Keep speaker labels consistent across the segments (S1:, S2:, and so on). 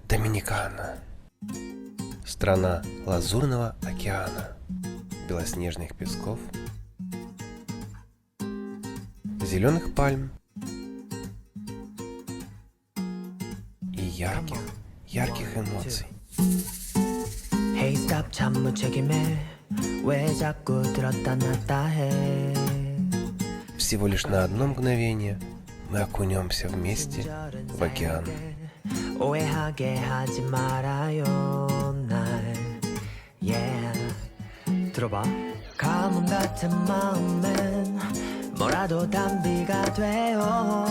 S1: Доминикана. Страна Лазурного океана, белоснежных песков, зеленых пальм и ярких эмоций.
S2: Hey stop 참 무책임해 왜 자꾸 들었다 놨다 해.
S1: Всего лишь на одно мгновение мы окунемся вместе в океан.
S2: 오해하게 하지 말아요 날 yeah. 들어봐 가뭄 같은 마음엔 뭐라도 단비가 돼요.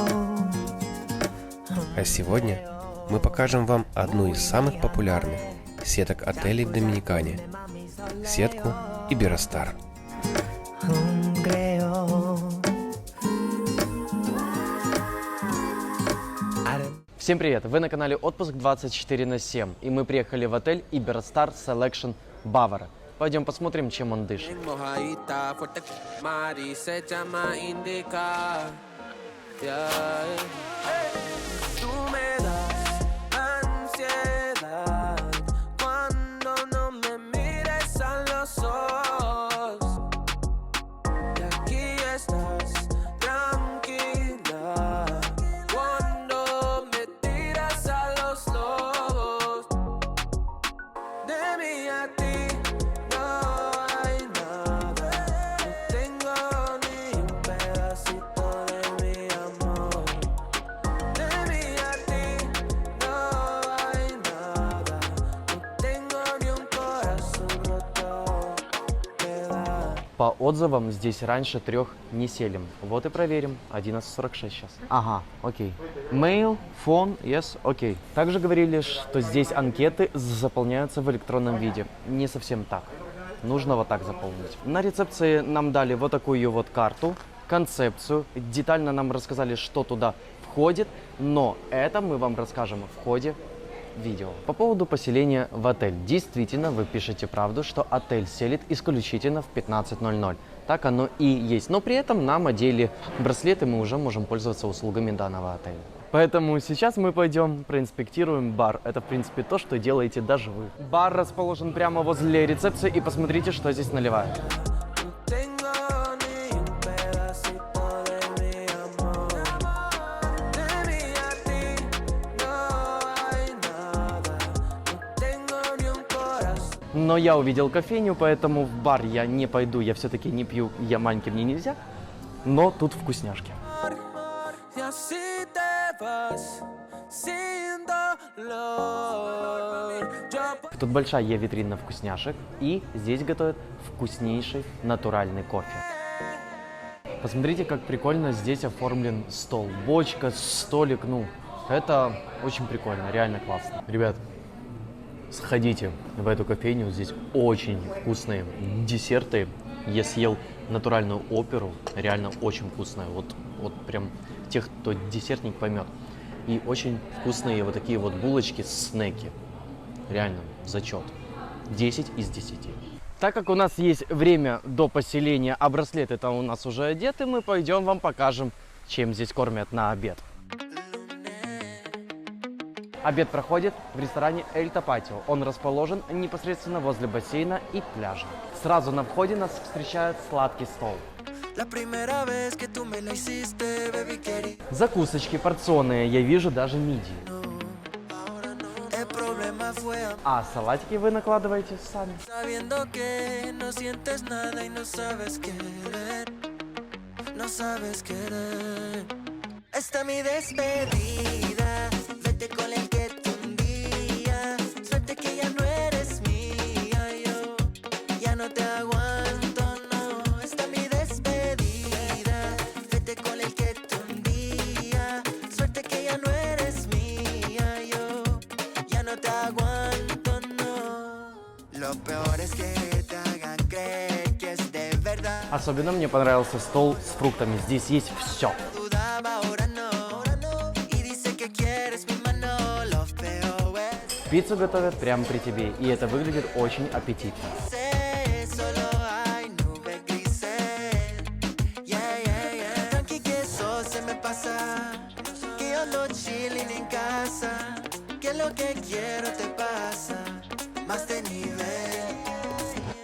S1: А сегодня мы покажем вам одну из самых популярных сеток отелей в Доминикане – сетку Iberostar.
S3: Всем привет! Вы на канале Отпуск 24/7, и мы приехали в отель Iberostar Selection Bávara. Пойдем посмотрим, чем он дышит. По отзывам, здесь раньше 3 не селим. Вот и проверим. 11:46 сейчас. Ага, окей. Mail, phone, yes, окей. Также говорили, что здесь анкеты заполняются в электронном виде. Не совсем так. Нужно вот так заполнить. На рецепции нам дали вот такую вот карту, концепцию. Детально нам рассказали, что туда входит. Но это мы вам расскажем в ходе видео. По поводу поселения в отель. Действительно, вы пишете правду, что отель селит исключительно в 15:00. Так оно и есть. Но при этом нам одели браслеты, мы уже можем пользоваться услугами данного отеля. Поэтому сейчас мы пойдем проинспектируем бар. Это, в принципе, то, что делаете даже вы. Бар расположен прямо возле рецепции, и посмотрите, что здесь наливают. Но я увидел кофейню, поэтому в бар я не пойду, я все-таки не пью, я маленький, мне нельзя. Но тут вкусняшки. Тут большая витрина вкусняшек, и здесь готовят вкуснейший натуральный кофе. Посмотрите, как прикольно здесь оформлен стол. Бочка, столик, ну, это очень прикольно, реально классно. Ребят, сходите в эту кофейню, здесь очень вкусные десерты. Я съел натуральную оперу, реально очень вкусная. Вот прям тех, кто десертник, поймет. И очень вкусные вот такие вот булочки, снеки. Реально, зачет. 10 из 10. Так как у нас есть время до поселения, а браслеты-то у нас уже одеты, мы пойдем вам покажем, чем здесь кормят на обед. Обед проходит в ресторане Эль Тапатио. Он расположен непосредственно возле бассейна и пляжа. Сразу на входе нас встречает сладкий стол. Закусочки порционные, я вижу даже мидии. А салатики вы накладываете сами. Особенно мне понравился стол с фруктами. Здесь есть все. Пиццу готовят прямо при тебе, и это выглядит очень аппетитно.
S2: lo que quiero te pasa, más de nivel.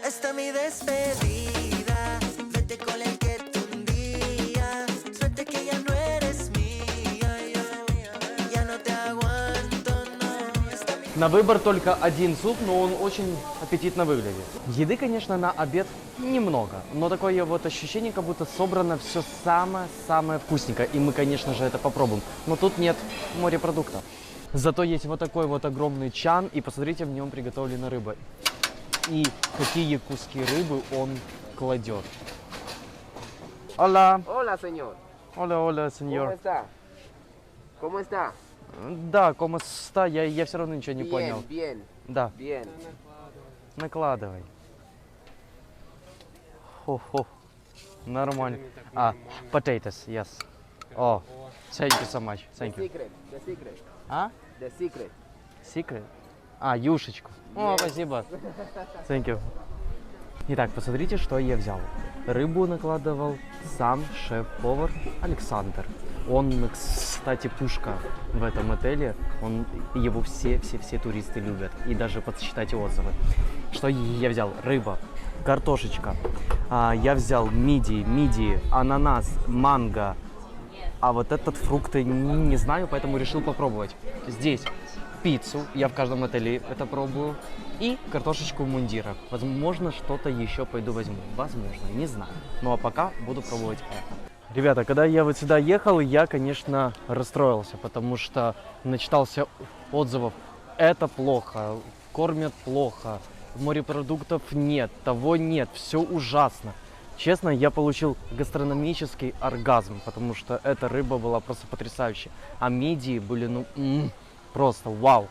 S2: Esta mi despedida, vete con el que tú un día. Suerte que ya no eres mía, yo ya no te aguanto, no. Esta mi...
S3: На выбор только один суп, но он очень аппетитно выглядит. Еды, конечно, на обед немного, но такое вот ощущение, как будто собрано все самое-самое вкусненькое. И мы, конечно же, это попробуем. Но тут нет морепродуктов. Зато есть вот такой вот огромный чан, и посмотрите, в нем приготовлена рыба. И какие куски рыбы он кладет. Hola.
S4: Hola, señor.
S3: Hola, hola,
S4: ¿Cómo
S3: señor.
S4: está? ¿Cómo está?
S3: Да, como está, я все равно ничего не
S4: Bien,
S3: понял.
S4: bien,
S3: Да,
S4: bien.
S3: накладывай. Хо-хо. Нормально. Potatoes, yes. Oh, thank you so much. Thank you.
S4: The secret.
S3: А?
S4: The secret.
S3: Secret? Юшечку. О, спасибо. Thank you. Итак, посмотрите, что я взял. Рыбу накладывал сам шеф-повар Александр. Он, кстати, пушка в этом отеле. Его все туристы любят. И даже подсчитайте отзывы. Что я взял? Рыба, картошечка. Я взял мидии, ананас, манго. А вот этот фрукт не знаю, поэтому решил попробовать. Здесь пиццу, я в каждом отеле это пробую. И картошечку в мундирах. Возможно, что-то еще пойду возьму. Возможно, не знаю. Ну а пока буду пробовать это. Ребята, когда я вот сюда ехал, я, конечно, расстроился, потому что начитался отзывов. Это плохо, кормят плохо, морепродуктов нет, того нет, все ужасно. Честно, я получил гастрономический оргазм, потому что эта рыба была просто потрясающая. А мидии были, просто вау.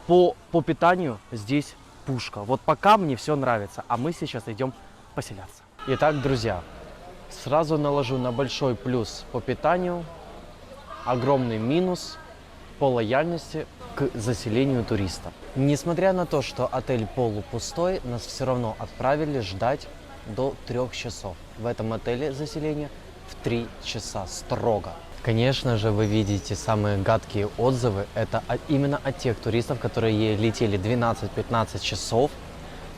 S3: По питанию здесь пушка. Вот пока мне все нравится, а мы сейчас идем поселяться. Итак, друзья, сразу наложу на большой плюс по питанию, огромный минус по лояльности к заселению туристов. Несмотря на то, что отель полупустой, нас все равно отправили ждать до 3 часов. В этом отеле заселение в 3 часа строго. Конечно же, вы видите самые гадкие отзывы. Это именно от тех туристов, которые летели 12-15 часов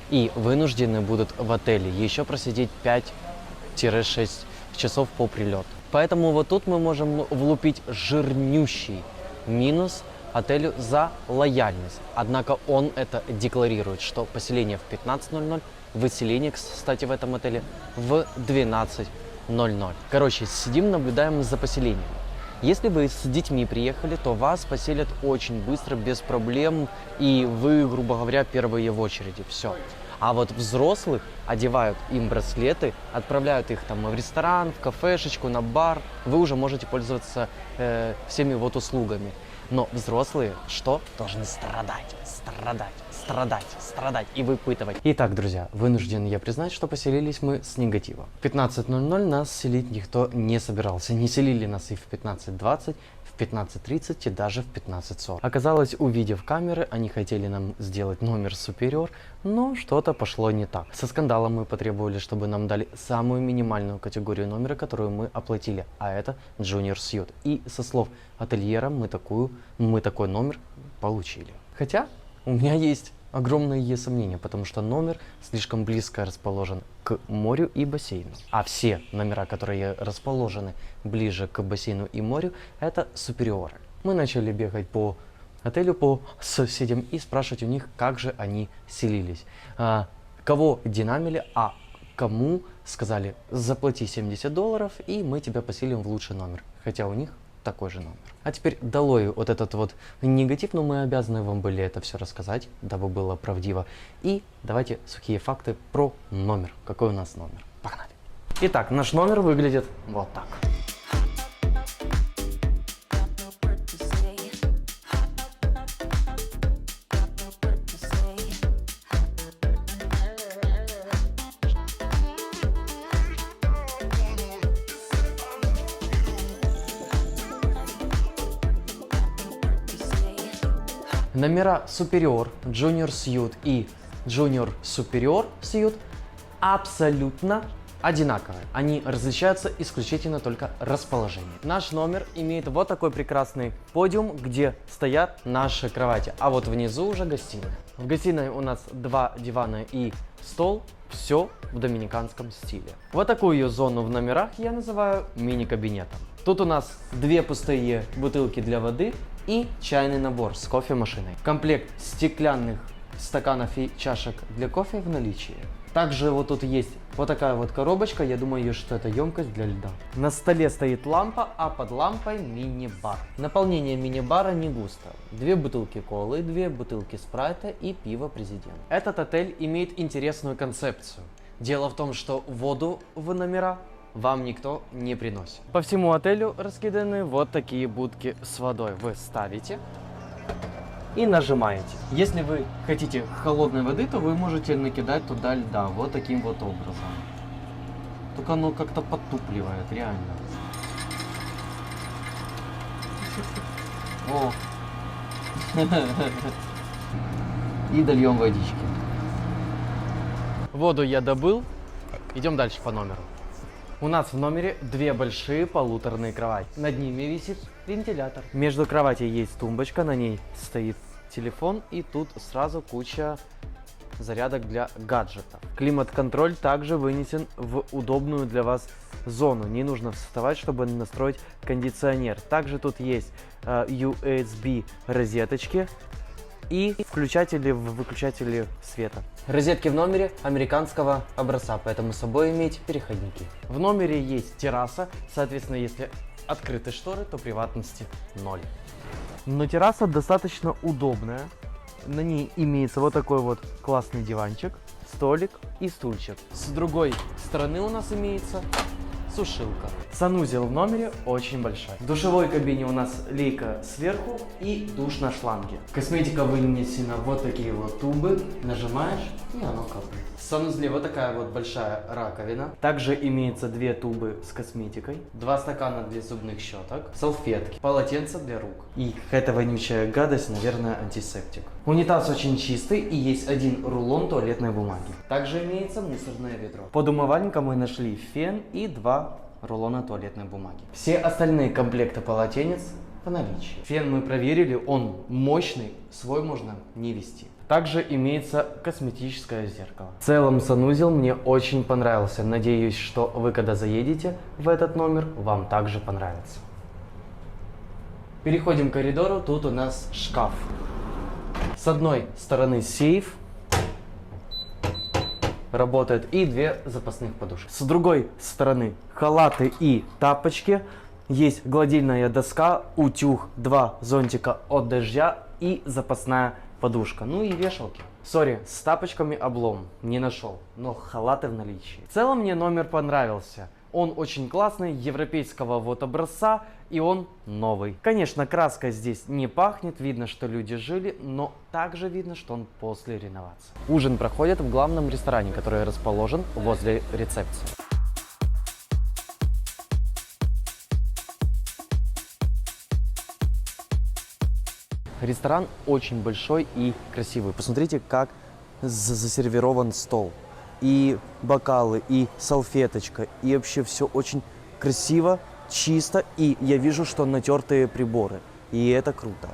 S3: и вынуждены будут в отеле еще просидеть 5-6 часов по прилету. Поэтому вот тут мы можем влупить жирнющий минус отелю за лояльность. Однако он это декларирует, что поселение в 15:00, выселение, кстати, в этом отеле в 12:00. Короче, сидим, наблюдаем за поселением. Если вы с детьми приехали, то вас поселят очень быстро, без проблем, и вы, грубо говоря, первые в очереди. Все. А вот взрослых одевают им браслеты, отправляют их там в ресторан, в кафешечку, на бар. Вы уже можете пользоваться всеми вот услугами. Но взрослые что? Должны страдать и выпытывать. Итак, друзья, вынужден я признать, что поселились мы с негатива. В 15:00 нас селить никто не собирался. Не селили нас и в 15:20, в 15:30 и даже в 15:40. Оказалось, увидев камеры, они хотели нам сделать номер супериор, но что-то пошло не так. Со скандалом мы потребовали, чтобы нам дали самую минимальную категорию номера, которую мы оплатили, а это Junior Suite. И со слов ательера мы такой номер получили. Хотя у меня есть огромные сомнения, потому что номер слишком близко расположен к морю и бассейну. А все номера, которые расположены ближе к бассейну и морю, это супериоры. Мы начали бегать по отелю, по соседям и спрашивать у них, как же они селились. Кого динамили, а кому сказали, заплати $70 и мы тебя поселим в лучший номер. Хотя у них такой же номер. А теперь долой вот этот вот негатив, но мы обязаны вам были это все рассказать, дабы было правдиво. И давайте сухие факты про номер. Какой у нас номер? Погнали. Итак, наш номер выглядит вот так. Номера Superior, Junior Suite и Junior Superior Suite абсолютно одинаковые. Они различаются исключительно только расположением. Наш номер имеет вот такой прекрасный подиум, где стоят наши кровати, а вот внизу уже гостиная. В гостиной у нас 2 дивана и стол, все в доминиканском стиле. Вот такую зону в номерах я называю мини-кабинетом. Тут у нас 2 пустые бутылки для воды и чайный набор с кофемашиной. Комплект стеклянных стаканов и чашек для кофе в наличии. Также вот тут есть вот такая вот коробочка, я думаю, что это емкость для льда. На столе стоит лампа, а под лампой мини-бар. Наполнение мини-бара не густо. 2 бутылки колы, 2 бутылки спрайта и пиво Президент. Этот отель имеет интересную концепцию. Дело в том, что воду в номера вам никто не приносит. По всему отелю раскиданы вот такие будки с водой. Вы ставите и нажимаете. Если вы хотите холодной воды, то вы можете накидать туда льда вот таким вот образом. Только оно как-то подтупливает, реально. О. И дольем водички. Воду я добыл. Идем дальше по номеру. У нас в номере 2 большие полуторные кровати. Над ними висит вентилятор. Между кроватей есть тумбочка, на ней стоит телефон, и тут сразу куча зарядок для гаджетов. Климат-контроль также вынесен в удобную для вас зону. Не нужно вставать, чтобы настроить кондиционер. Также тут есть USB розеточки и выключатели света. Розетки в номере американского образца, поэтому с собой иметь переходники. В номере есть терраса, соответственно, если открыты шторы, то приватности 0. Но терраса достаточно удобная. На ней имеется вот такой вот классный диванчик, столик и стульчик. С другой стороны у нас имеется сушилка. Санузел в номере очень большой. В душевой кабине у нас лейка сверху и душ на шланге. Косметика вынесена вот такие вот тубы. Нажимаешь, и оно капает. В санузле вот такая вот большая раковина. Также имеется 2 тубы с косметикой, 2 стакана для зубных щеток, салфетки, полотенце для рук. И какая-то вонючая гадость, наверное, антисептик. Унитаз очень чистый и есть 1 рулон туалетной бумаги. Также имеется мусорное ведро. Под умывальником мы нашли фен и 2 рулона туалетной бумаги. Все остальные комплекты полотенец по наличию. Фен мы проверили, он мощный, свой можно не вести. Также имеется косметическое зеркало. В целом санузел мне очень понравился. Надеюсь, что вы, когда заедете в этот номер, вам также понравится. Переходим к коридору. Тут у нас шкаф. С одной стороны сейф работает и 2 запасных подушки. С другой стороны халаты и тапочки. Есть гладильная доска, утюг, 2 зонтика от дождя и запасная подушка. Ну и вешалки. Сори, с тапочками облом, не нашел, но халаты в наличии. В целом мне номер понравился. Он очень классный, европейского вот образца, и он новый. Конечно, краской здесь не пахнет, видно, что люди жили, но также видно, что он после реновации. Ужин проходит в главном ресторане, который расположен возле рецепции. Ресторан очень большой и красивый. Посмотрите, как засервирован стол. И бокалы, и салфеточка, и вообще все очень красиво, чисто. И я вижу, что натертые приборы. И это круто.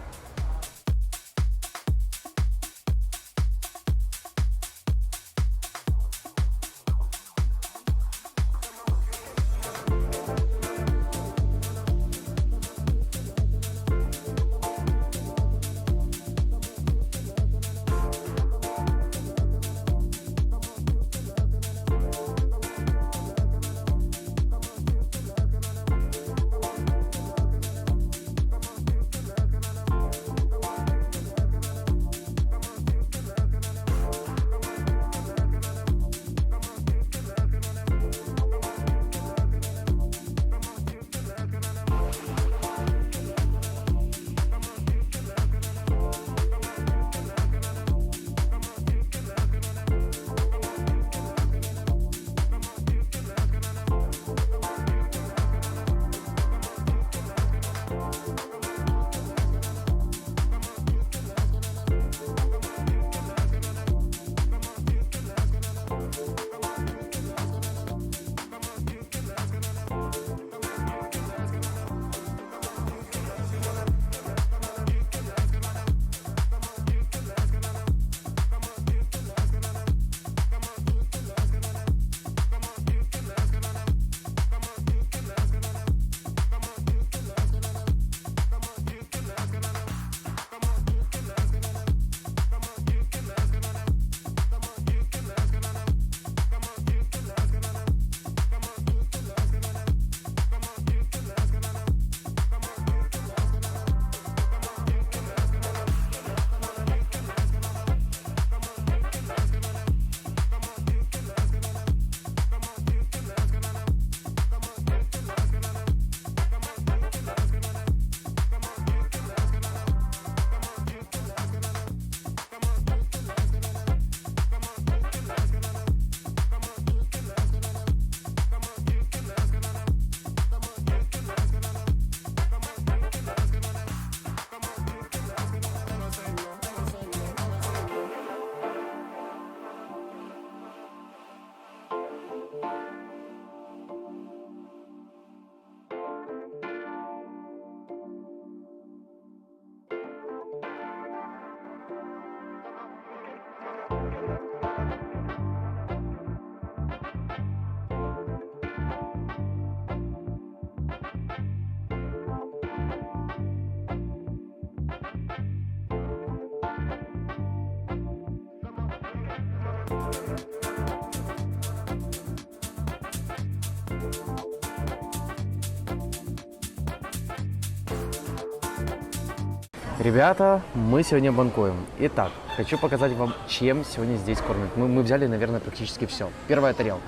S3: Ребята, мы сегодня банкуем. Итак, хочу показать вам, чем сегодня здесь кормят. Мы взяли, наверное, практически все. Первая тарелка.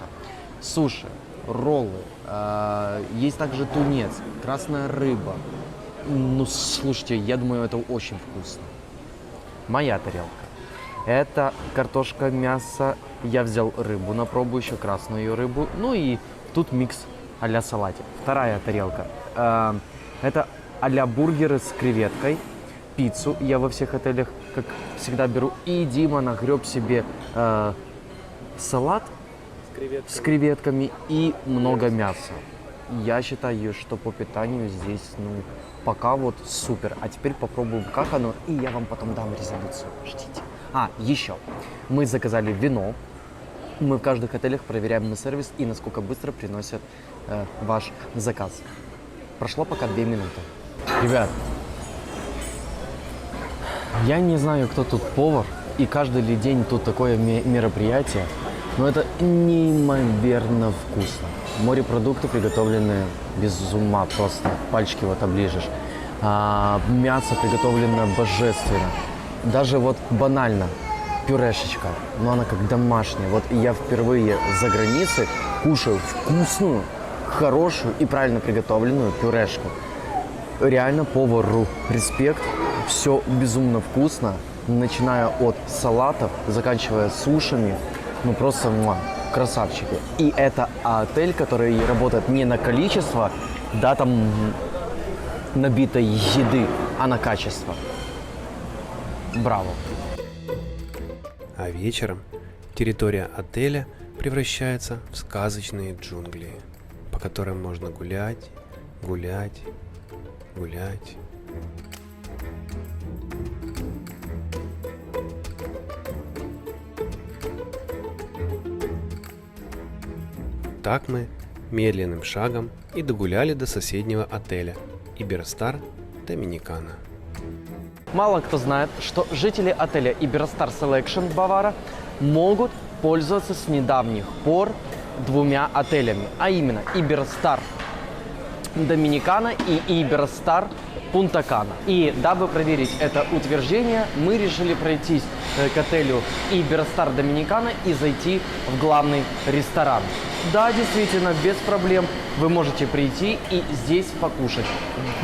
S3: Суши, роллы, есть также тунец, красная рыба. Ну, слушайте, я думаю, это очень вкусно. Моя тарелка. Это картошка, мясо. Я взял рыбу на пробу, еще красную рыбу. Ну и тут микс а-ля салатик. Вторая тарелка. Это а-ля бургеры с креветкой. Пиццу я во всех отелях, как всегда, беру. И Дима нагреб себе салат с креветками и много мяса. Я считаю, что по питанию здесь, пока вот супер. А теперь попробуем, как оно, и я вам потом дам резолюцию. Ждите. Еще. Мы заказали вино. Мы в каждых отелях проверяем на сервис и насколько быстро приносят ваш заказ. Прошло пока 2 минуты. Ребят, я не знаю, кто тут повар, и каждый ли день тут такое мероприятие, но это неимоверно вкусно. Морепродукты приготовлены без ума, просто пальчики вот оближешь. Мясо приготовлено божественно. Даже вот банально пюрешечка, но она как домашняя. Вот я впервые за границей кушаю вкусную, хорошую и правильно приготовленную пюрешку. Реально повару респект. Все безумно вкусно, начиная от салатов, заканчивая сушами. Просто красавчики. И это отель, который работает не на количество, там набитой еды, а на качество. Браво.
S1: А вечером территория отеля превращается в сказочные джунгли, по которым можно гулять, гулять, гулять. Так мы медленным шагом и догуляли до соседнего отеля Iberostar Доминикана.
S3: Мало кто знает, что жители отеля Iberostar Selection Бавара могут пользоваться с недавних пор 2 отелями, а именно Iberostar Доминикана и Iberostar Пунта Кана. И дабы проверить это утверждение, мы решили пройтись к отелю Iberostar Доминикана и зайти в главный ресторан. Да, действительно, без проблем вы можете прийти и здесь покушать.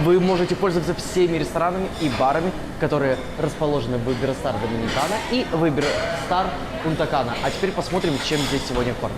S3: Вы можете пользоваться всеми ресторанами и барами, которые расположены в Iberostar Доминикана и в Iberostar Пунта Кана. А теперь посмотрим, чем здесь сегодня кормят.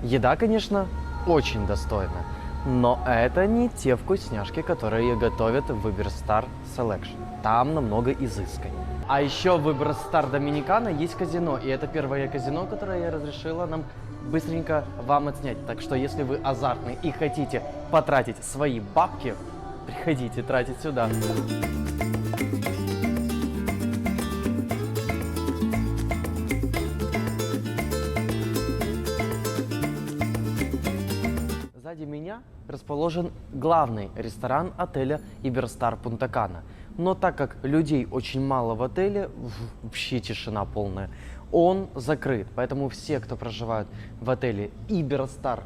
S3: Еда, конечно, очень достойная, но это не те вкусняшки, которые готовят в Iberostar Selection. Там намного изысканнее. А еще в Iberostar Доминикана есть казино, и это первое казино, которое я разрешила нам быстренько вам отснять. Так что, если вы азартный и хотите потратить свои бабки, приходите тратить сюда. Сзади меня расположен главный ресторан отеля Иберстар Пунта-Кана. Но так как людей очень мало в отеле, вообще тишина полная, он закрыт. Поэтому все, кто проживают в отеле Иберстар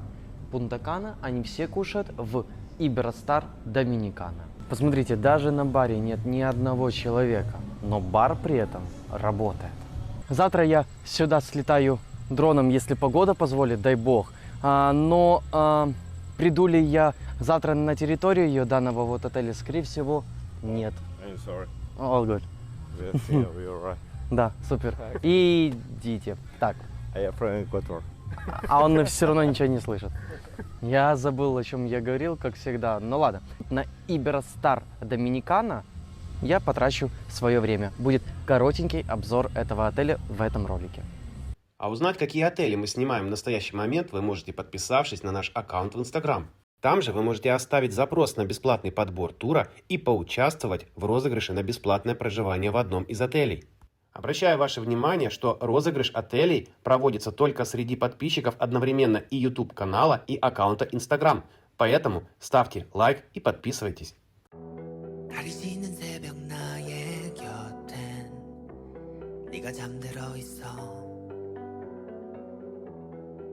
S3: Пунта-Кана, они все кушают в Иберстар Доминикана. Посмотрите, даже на баре нет ни одного человека, но бар при этом работает. Завтра я сюда слетаю дроном, если погода позволит, дай бог. Приду ли я завтра на территорию ее данного вот отеля? Скорее всего, нет.
S5: I'm sorry.
S3: All good.
S5: We're here, we're right.
S3: Да, супер. Идите. Так,
S5: I have friend Ecuador.
S3: а он все равно ничего не слышит. Я забыл, о чем я говорил, как всегда. Ну ладно, на Иберстар Доминикана я потрачу свое время. Будет коротенький обзор этого отеля в этом ролике.
S1: А узнать, какие отели мы снимаем в настоящий момент, вы можете, подписавшись на наш аккаунт в Instagram. Там же вы можете оставить запрос на бесплатный подбор тура и поучаствовать в розыгрыше на бесплатное проживание в одном из отелей. Обращаю ваше внимание, что розыгрыш отелей проводится только среди подписчиков одновременно и YouTube-канала, и аккаунта Instagram. Поэтому ставьте лайк и подписывайтесь.
S2: 달이 지는 새벽 나의 곁엔 네가 잠들어 있어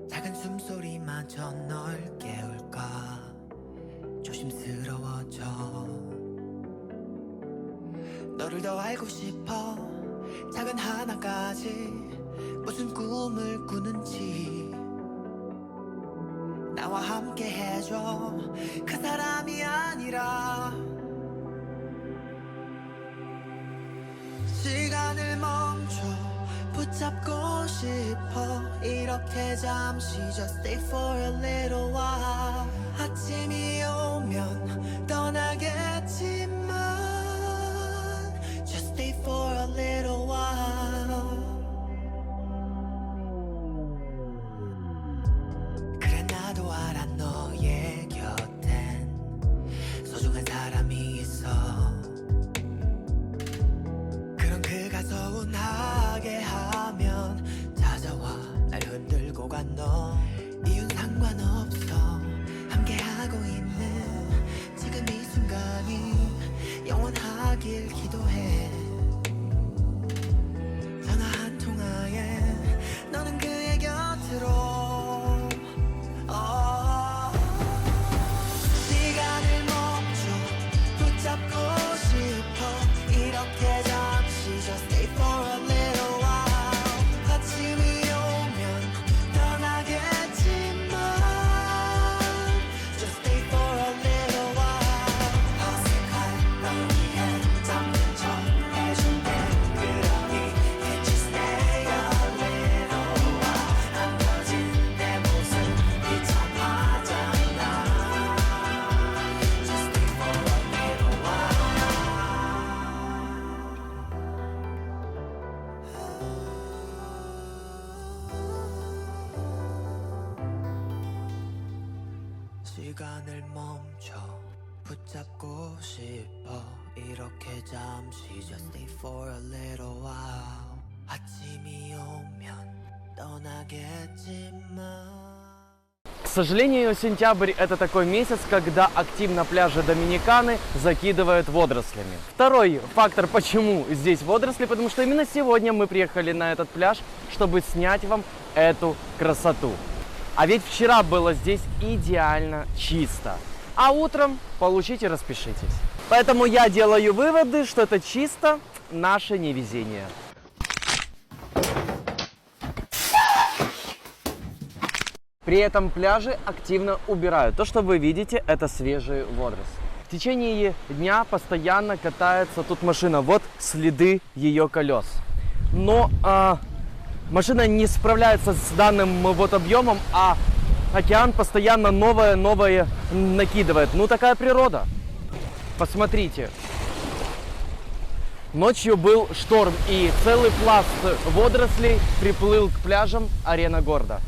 S2: 작은 숨소리마저 널 깨울까 조심스러워져 너를 더 알고 싶어 작은 하나까지 무슨 꿈을 꾸는지 나와 함께 해줘 그 사람이 아니라 시간을 멈춰 붙잡고 싶어 이렇게 잠시 just stay for a little while 아침이 오면 떠나겠지만 just stay for a little while 그래 나도 알아 너의 곁엔 소중한 사람이 있어 그가 서운하게 하면 찾아와 날 흔들고 간 너 이유는 상관없어 함께하고 있는 지금 이 순간이 영원하길 기도해 전화 한 통화에 너는 그의 곁으로 시간을 멈춰 붙잡고 싶어 이렇게 Just stay for a little while 아침이 오면 떠나겠지만 Just stay for a little while 어색한 너희의 잠든 척 해줄게 그러니 Can't you stay a little while 안 보여진 내 모습이 참하잖아 Just stay for a little while 시간을 멈춰 붙잡고 싶어 이렇게 잠시 just stay for a little while 아침이 오면 떠나겠지만
S3: К сожалению, сентябрь – это такой месяц, когда активно пляжи Доминиканы закидывают водорослями. Второй фактор, почему здесь водоросли, потому что именно сегодня мы приехали на этот пляж, чтобы снять вам эту красоту. А ведь вчера было здесь идеально чисто. А утром получите, распишитесь. Поэтому я делаю выводы, что это чисто наше невезение. При этом пляжи активно убирают. То, что вы видите, это свежие водоросли. В течение дня постоянно катается тут машина. Вот следы ее колес. Но машина не справляется с данным вот объемом, а океан постоянно новое накидывает. Ну, такая природа. Посмотрите. Ночью был шторм, и целый пласт водорослей приплыл к пляжам Арена города.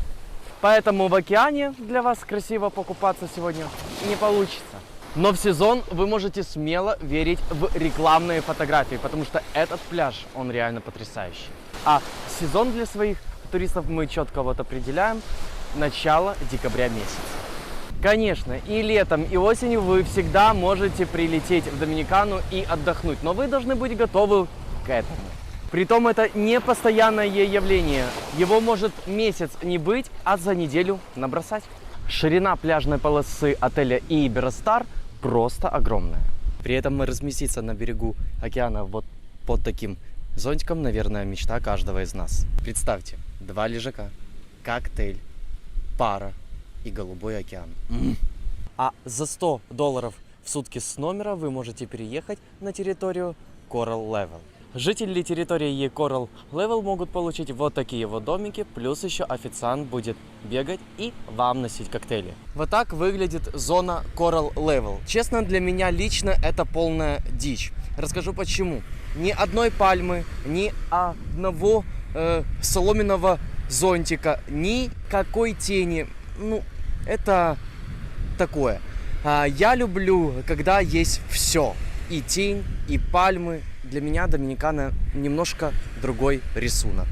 S3: Поэтому в океане для вас красиво покупаться сегодня не получится. Но в сезон вы можете смело верить в рекламные фотографии, потому что этот пляж, он реально потрясающий. А сезон для своих туристов мы четко вот определяем начало декабря месяца. Конечно, и летом, и осенью вы всегда можете прилететь в Доминикану и отдохнуть, но вы должны быть готовы к этому. Притом это не постоянное явление, его может месяц не быть, а за неделю набросать. Ширина пляжной полосы отеля Iberostar просто огромная. При этом мы разместиться на берегу океана вот под таким зонтиком, наверное, мечта каждого из нас. Представьте, 2 лежака, коктейль, пара и голубой океан. А за $100 в сутки с номера вы можете переехать на территорию Coral Level. Жители территории Coral Level могут получить вот такие вот домики, плюс еще официант будет бегать и вам носить коктейли. Вот так выглядит зона Coral Level. Честно, для меня лично это полная дичь. Расскажу почему. Ни одной пальмы, ни одного соломенного зонтика, никакой тени. Ну, это такое. Я люблю, когда есть все. И тень, и пальмы. Для меня Доминикана немножко другой рисунок.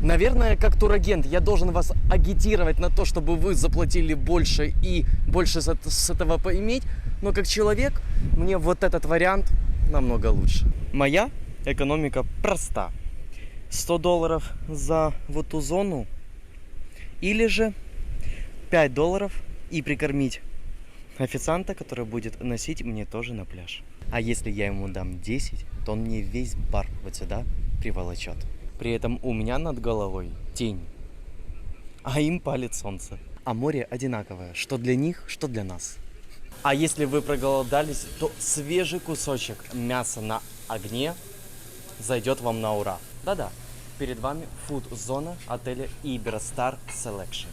S3: Наверное, как турагент, я должен вас агитировать на то, чтобы вы заплатили больше и больше с этого поиметь. Но как человек, мне вот этот вариант намного лучше. Моя экономика проста. $100 за вот ту зону. Или же $5 и прикормить официанта, который будет носить мне тоже на пляж. А если я ему дам 10, то он мне весь бар вот сюда приволочет. При этом у меня над головой тень, а им палит солнце. А море одинаковое, что для них, что для нас. А если вы проголодались, то свежий кусочек мяса на огне зайдет вам на ура. Да-да, перед вами фуд-зона отеля Iberostar Selection.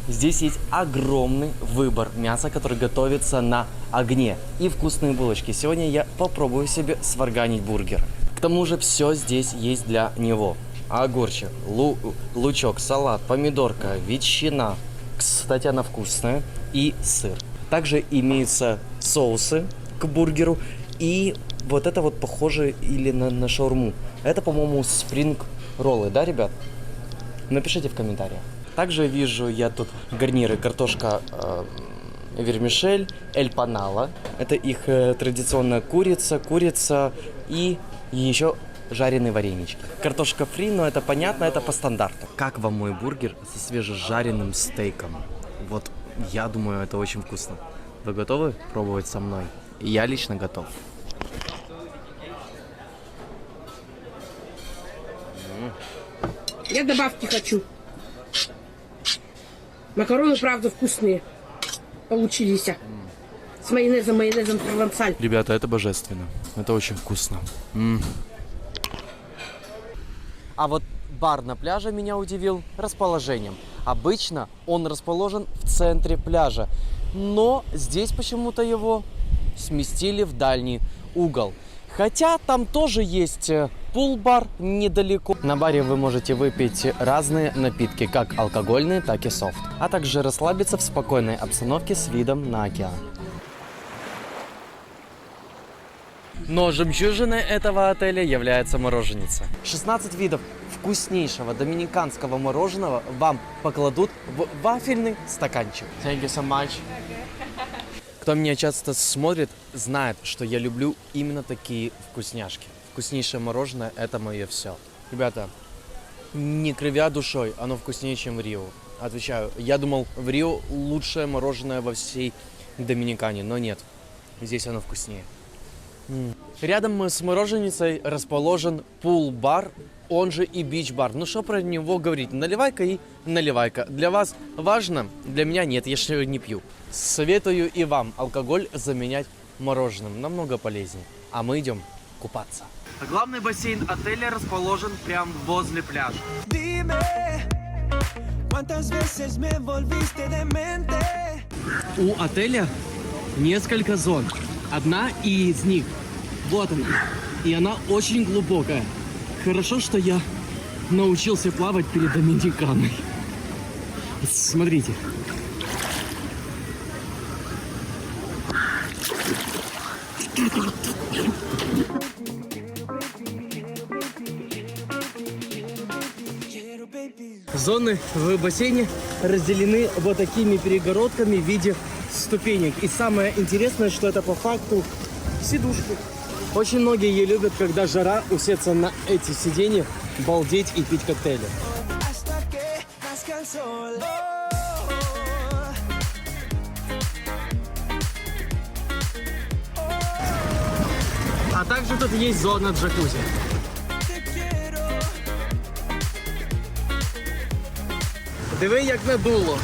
S3: Здесь есть огромный выбор мяса, который готовится на огне. И вкусные булочки. Сегодня я попробую себе сварганить бургер. К тому же все здесь есть для него. Огурчик, лучок, салат, помидорка, ветчина. Кстати, она вкусная. И сыр. Также имеются соусы к бургеру. И вот это вот похоже или на шаурму. Это, по-моему, спринг-роллы, да, ребят? Напишите в комментариях. Также вижу я тут гарниры: картошка вермишель, эль панала. Это их традиционная курица и еще жареные варенички. Картошка фри, но это понятно, это по стандарту. Как вам мой бургер со свежежаренным стейком? Вот я думаю, это очень вкусно. Вы готовы пробовать со мной? Я лично готов.
S6: Я добавки хочу. Макароны, правда, вкусные получились. С майонезом провансаль.
S3: Ребята, это божественно. Это очень вкусно. А вот бар на пляже меня удивил расположением. Обычно он расположен в центре пляжа, но здесь почему-то его сместили в дальний угол. Хотя там тоже есть пул-бар недалеко. На баре вы можете выпить разные напитки, как алкогольные, так и софт. А также расслабиться в спокойной обстановке с видом на океан. Но жемчужиной этого отеля является мороженица. 16 видов вкуснейшего доминиканского мороженого вам покладут в вафельный стаканчик. Thank you so much. Кто меня часто смотрит, знает, что я люблю именно такие вкусняшки. Вкуснейшее мороженое – это мое все. Ребята, не кривя душой, оно вкуснее, чем в Рио. Отвечаю, я думал, в Рио лучшее мороженое во всей Доминикане, но нет, здесь оно вкуснее. Рядом с мороженицей расположен пул-бар, он же и бич-бар. Ну что про него говорить? Наливайка и наливайка. Для вас важно? Для меня нет, я же не пью. Советую и вам алкоголь заменять мороженым. Намного полезнее. А мы идем купаться. Главный бассейн отеля расположен прямо возле пляжа. У отеля несколько зон. Одна из них, вот она, и она очень глубокая. Хорошо, что я научился плавать перед Доминиканой. Смотрите. Зоны в бассейне разделены вот такими перегородками в виде ступенек. И самое интересное, что это по факту сидушки. Очень многие ее любят, когда жара, усеться на эти сиденья, балдеть и пить коктейли.
S2: hasta que nazca el sol.
S3: А также тут есть зона джакузи.
S2: Te quiero.
S3: Диви, як надуло.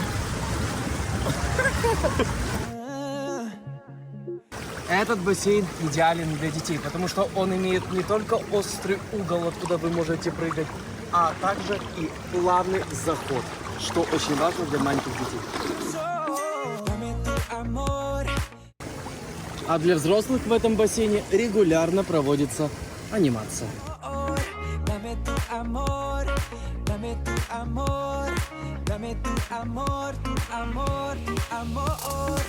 S3: Этот бассейн идеален для детей, потому что он имеет не только острый угол, откуда вы можете прыгать, а также и плавный заход, что очень важно для маленьких детей.
S2: Dame tu amor.
S3: А для взрослых в этом бассейне регулярно проводится анимация.
S2: Dame tu amor. Dame tu amor. Dame tu amor. Tu amor. Tu amor.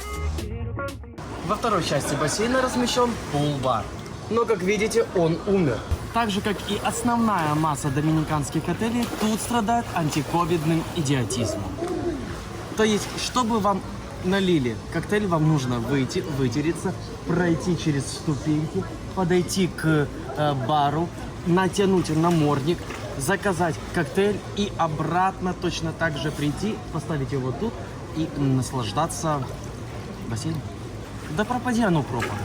S3: Во второй части бассейна размещен пул-бар. Но, как видите, он умер. Так же, как и основная масса доминиканских отелей, тут страдает антиковидным идиотизмом. То есть, чтобы вам налили коктейль, вам нужно выйти, вытереться, пройти через ступеньки, подойти к бару, натянуть намордник, заказать коктейль и обратно точно так же прийти, поставить его тут и наслаждаться бассейном. Да пропади оно пропадом.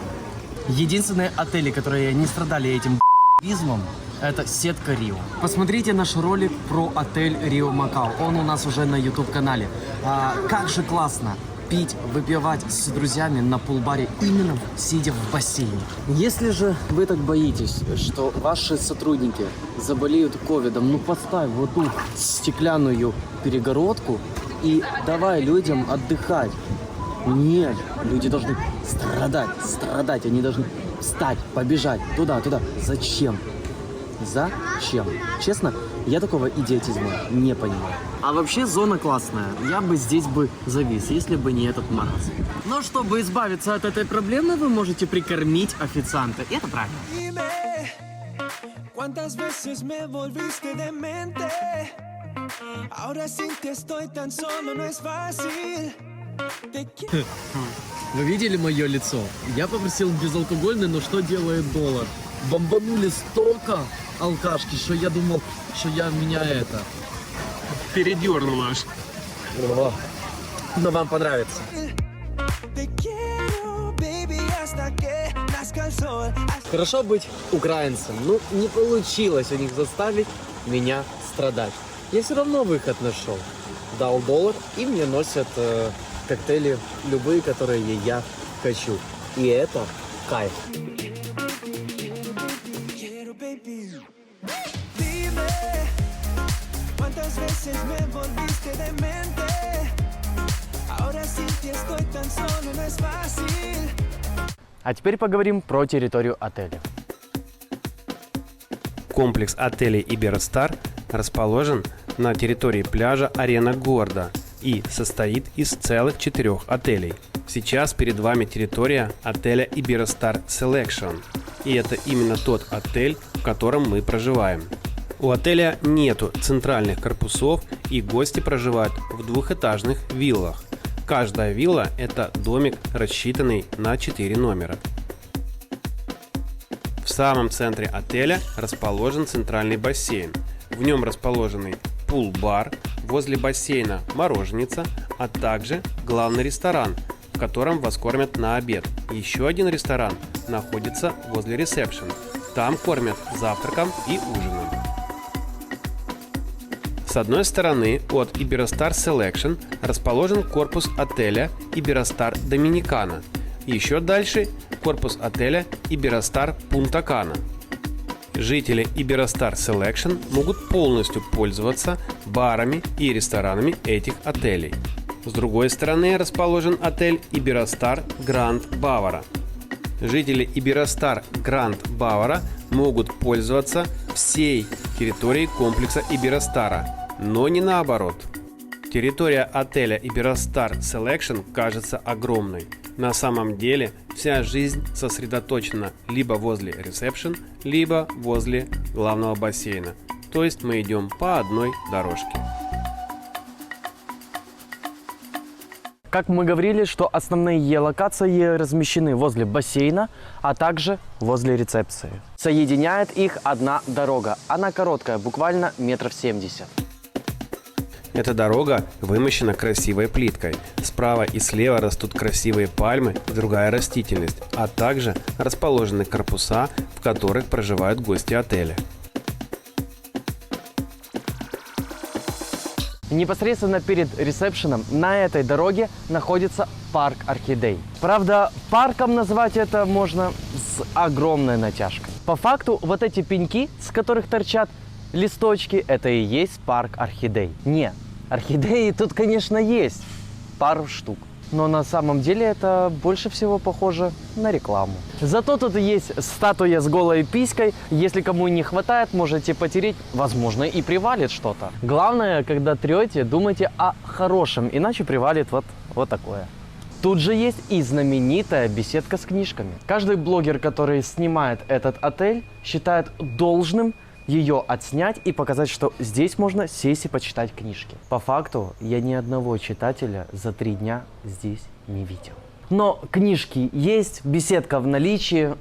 S3: Единственные отели, которые не страдали этим б***измом, это сетка Рио. Посмотрите наш ролик про отель Рио Макао. Он у нас уже на YouTube-канале. Как же классно пить, выпивать с друзьями на пул-баре, именно сидя в бассейне. Если же вы так боитесь, что ваши сотрудники заболеют ковидом, ну поставь вот тут стеклянную перегородку и давай людям отдыхать. Нет, люди должны страдать, они должны встать, побежать туда. Зачем? Зачем? Честно, я такого идиотизма не понимаю. А вообще зона классная. Я бы здесь бы завис, если бы не этот магаз. Но чтобы избавиться от этой проблемы, вы можете прикормить официанта. И это правильно.
S2: Dime, ¿cuántas veces me volviste demente? Ahora sin ti estoy tan solo, no es fácil. Te quiero.
S3: Вы видели мое лицо? Я попросил безалкогольный, но что делает доллар? Бомбанули столько алкашки, что я думал, что меня это...
S1: Передернул аж.
S3: Но вам понравится.
S2: Te quiero, baby, hasta que nazca el sol.
S3: Хорошо быть украинцем. Ну, не получилось у них заставить меня страдать. Я все равно выход нашел. Дал доллар, и мне носят коктейли любые, которые я хочу. И это кайф.
S2: Quiero, baby. Dime, ¿cuántas veces me volviste demente? Ahora sin ti estoy tan solo, no es fácil.
S3: А теперь поговорим про территорию отеля.
S1: Комплекс отелей Iberostar расположен на территории пляжа Арена города и состоит из целых 4 отелей. Сейчас перед вами территория отеля Iberostar Selection, и это именно тот отель, в котором мы проживаем. У отеля нету центральных корпусов, и гости проживают в двухэтажных виллах. Каждая вилла – это домик, рассчитанный на 4 номера. В самом центре отеля расположен центральный бассейн. В нем расположены пул-бар, возле бассейна мороженица, а также главный ресторан, в котором вас кормят на обед. Еще один ресторан находится возле ресепшн. Там кормят завтраком и ужином. С одной стороны от Iberostar Selection расположен корпус отеля Iberostar Dominicana. Еще дальше корпус отеля Iberostar Punta Cana. Жители Iberostar Selection могут полностью пользоваться барами и ресторанами этих отелей. С другой стороны расположен отель Iberostar Grand Bavara. Жители Iberostar Grand Bavara могут пользоваться всей территорией комплекса Iberostar, но не наоборот. Территория отеля Iberostar Selection кажется огромной. На самом деле Вся жизнь сосредоточена либо возле ресепшн, либо возле главного бассейна. То есть мы идем по одной дорожке.
S3: Как мы говорили, что основные локации размещены возле бассейна, а также возле рецепции. Соединяет их одна дорога. Она короткая, буквально 1,70 м.
S1: Эта дорога вымощена красивой плиткой. Справа и слева растут красивые пальмы и другая растительность, а также расположены корпуса, в которых проживают гости отеля.
S3: Непосредственно перед ресепшеном на этой дороге находится парк Орхидей. Правда, парком назвать это можно с огромной натяжкой. По факту, вот эти пеньки, с которых торчат листочки, это и есть парк Орхидей. Не, орхидеи тут, конечно, есть, пару штук. Но на самом деле это больше всего похоже на рекламу. Зато тут есть статуя с голой писькой. Если кому не хватает, можете потереть. Возможно, и привалит что-то. Главное, когда трете, думайте о хорошем, иначе привалит вот такое. Тут же есть и знаменитая беседка с книжками. Каждый блогер, который снимает этот отель, считает должным ее отснять и показать, что здесь можно сесть и почитать книжки. По факту, я ни одного читателя за 3 дня здесь не видел. Но книжки есть, беседка в наличии.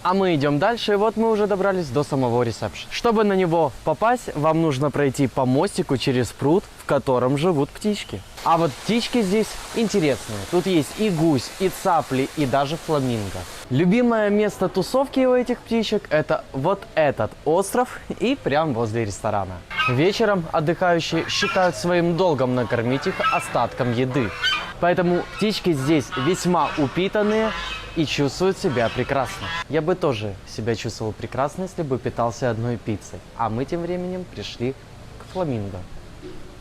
S3: А мы идем дальше, и вот мы уже добрались до самого ресепшена. Чтобы на него попасть, вам нужно пройти по мостику через пруд, в котором живут птички. А вот птички здесь интересные. Тут есть и гусь, и цапли, и даже фламинго. Любимое место тусовки у этих птичек – это вот этот остров и прямо возле ресторана. Вечером отдыхающие считают своим долгом накормить их остатком еды. Поэтому птички здесь весьма упитанные и чувствуют себя прекрасно. Я бы тоже себя чувствовал прекрасно, если бы питался одной пиццей. А мы тем временем пришли к фламинго.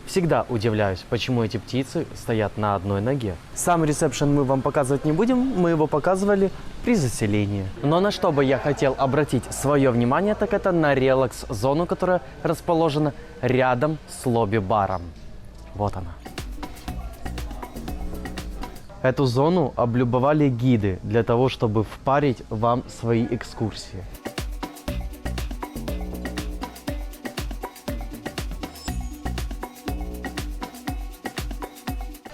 S3: Всегда удивляюсь, почему эти птицы стоят на одной ноге. Сам ресепшн мы вам показывать не будем, мы его показывали при заселении. Но на что бы я хотел обратить свое внимание, так это на релакс-зону, которая расположена рядом с лобби-баром. Вот она. Эту зону облюбовали гиды для того, чтобы впарить вам свои экскурсии.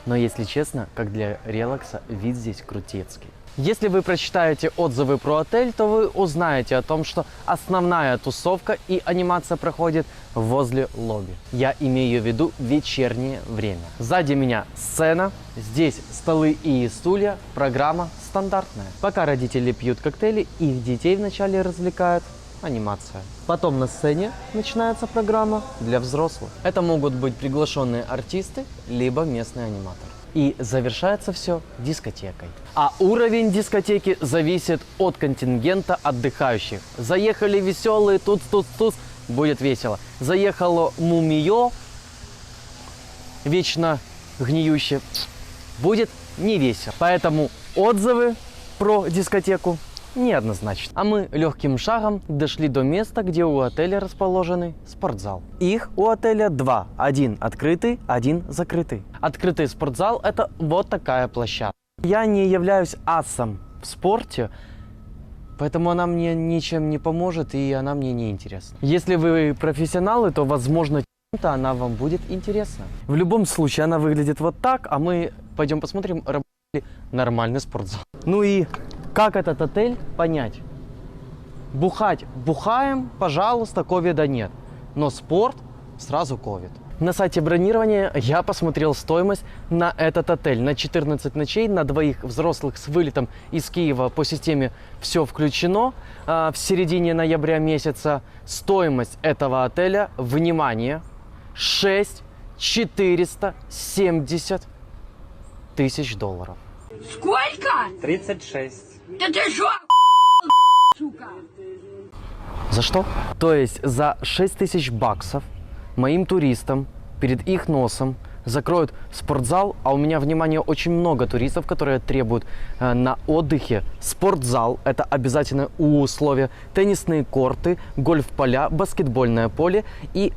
S3: Но если честно, как для релакса, вид здесь крутецкий. Если вы прочитаете отзывы про отель, то вы узнаете о том, что основная тусовка и анимация проходит возле лобби. Я имею в виду вечернее время. Сзади меня сцена, здесь столы и стулья, программа стандартная. Пока родители пьют коктейли, их детей вначале развлекают анимация. Потом на сцене начинается программа для взрослых. Это могут быть приглашенные артисты, либо местный аниматор. И завершается все дискотекой. А уровень дискотеки зависит от контингента отдыхающих. Заехали веселые, тут, будет весело. Заехало мумиё, вечно гниющее, будет не весело. Поэтому отзывы про дискотеку неоднозначно. А мы легким шагом дошли до места, где у отеля расположенный спортзал. Их у отеля 2. Один открытый, один закрытый. Открытый спортзал – это вот такая площадка. Я не являюсь асом в спорте, поэтому она мне ничем не поможет и она мне не интересна. Если вы профессионалы, то, возможно, чем-то она вам будет интересна. В любом случае, она выглядит вот так, а мы пойдем посмотрим, работает ли нормальный спортзал. Ну и как этот отель понять? Бухать бухаем, пожалуйста, ковида нет. Но спорт сразу ковид. На сайте бронирования я посмотрел стоимость на этот отель. На 14 ночей, на 2 взрослых с вылетом из Киева по системе «Все включено». В середине ноября месяца стоимость этого отеля, внимание, 6 470 тысяч долларов.
S7: Сколько?
S3: 36.
S7: Да ты шо, сука?
S3: За что? То есть за 6000 баксов моим туристам перед их носом закроют спортзал, а у меня, внимание, очень много туристов, которые требуют на отдыхе спортзал, это обязательное условие, теннисные корты, гольф-поля, баскетбольное поле и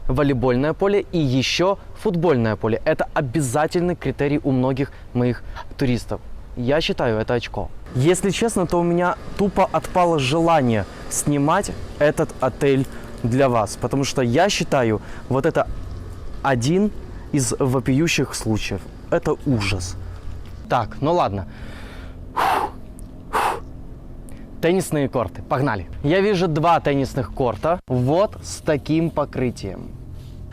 S3: волейбольное поле и еще футбольное поле. Это обязательный критерий у многих моих туристов. я считаю, это очко. Если честно, то у меня тупо отпало желание снимать этот отель для вас, потому что я считаю, вот это один из вопиющих случаев. Это ужас. Так, ну ладно. Теннисные корты. Погнали. Я вижу 2 теннисных корта. Вот с таким покрытием.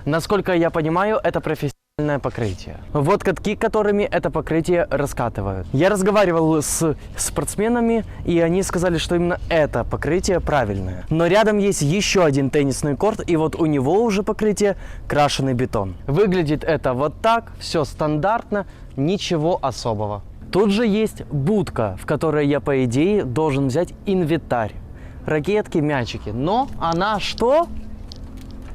S3: Насколько я понимаю, это профессиональное покрытие. Вот катки, которыми это покрытие раскатывают. Я разговаривал с спортсменами, и они сказали, что именно это покрытие правильное. Но рядом есть еще один теннисный корт, и вот у него уже покрытие крашеный бетон. Выглядит это вот так, все стандартно, ничего особого. Тут же есть будка, в которой я, по идее, должен взять инвентарь. Ракетки, мячики. Но она что?